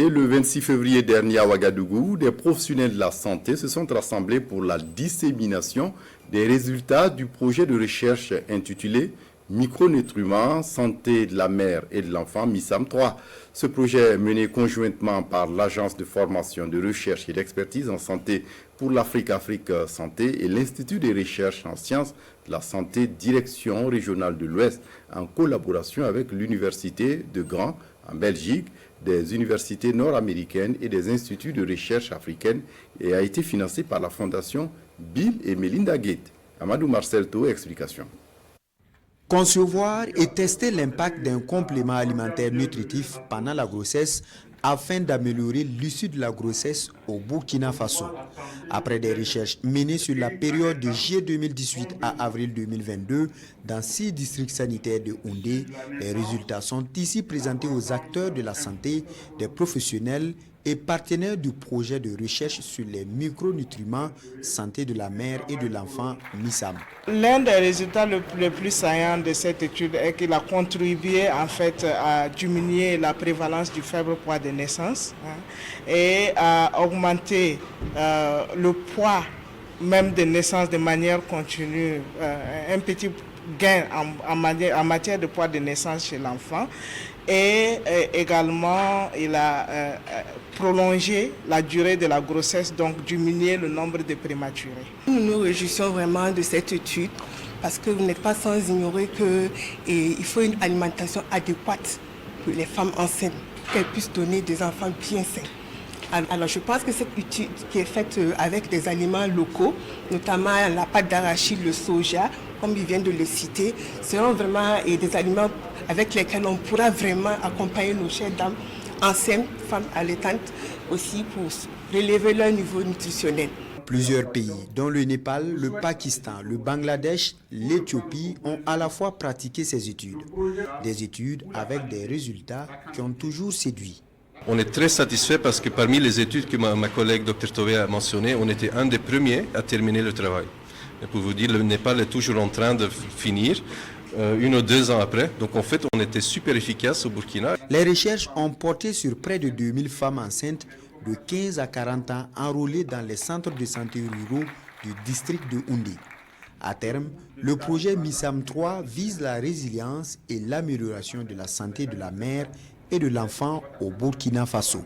Dès le 26 février dernier à Ouagadougou, des professionnels de la santé se sont rassemblés pour la dissémination des résultats du projet de recherche intitulé Micronutriments, santé de la mère et de l'enfant MISAM 3. Ce projet mené conjointement par l'Agence de formation, de recherche et d'expertise en santé pour l'Afrique Santé et l'Institut de recherche en sciences de la santé Direction régionale de l'Ouest en collaboration avec l'Université de Gand en Belgique, des universités nord-américaines et des instituts de recherche africaines et a été financé par la fondation Bill et Melinda Gates. Amadou Marcel To, explication. Concevoir et tester l'impact d'un complément alimentaire nutritif pendant la grossesse afin d'améliorer l'issue de la grossesse au Burkina Faso. Après des recherches menées sur la période de juillet 2018 à avril 2022 dans 6 districts sanitaires de Houndé, les résultats sont ici présentés aux acteurs de la santé, des professionnels et partenaires du projet de recherche sur les micronutriments santé de la mère et de l'enfant MISAM. L'un des résultats les plus saillants de cette étude est qu'il a contribué en fait à diminuer la prévalence du faible poids de naissance et à augmenter le poids même de naissance de manière continue, un petit gain en matière de poids de naissance chez l'enfant. Et également, il a prolongé la durée de la grossesse, donc diminué le nombre de prématurés. Nous nous réjouissons vraiment de cette étude parce que vous n'êtes pas sans ignorer qu'il faut une alimentation adéquate pour les femmes enceintes, qu'elles puissent donner des enfants bien sains. Alors je pense que cette étude qui est faite avec des aliments locaux, notamment la pâte d'arachide, le soja, comme il vient de le citer, seront vraiment des aliments avec lesquels on pourra vraiment accompagner nos chères dames enceintes, femmes allaitantes, aussi pour relever leur niveau nutritionnel. Plusieurs pays, dont le Népal, le Pakistan, le Bangladesh, l'Éthiopie, ont à la fois pratiqué ces études. Des études avec des résultats qui ont toujours séduit. On est très satisfait parce que parmi les études que ma collègue Dr Tové a mentionnées, on était un des premiers à terminer le travail. Et pour vous dire, le Népal est toujours en train de finir, 1 ou 2 ans après. Donc en fait, on était super efficace au Burkina. Les recherches ont porté sur près de 2000 femmes enceintes de 15 à 40 ans enrôlées dans les centres de santé ruraux du district de Houndé. À terme, le projet MISAM 3 vise la résilience et l'amélioration de la santé de la mère et de l'enfant au Burkina Faso.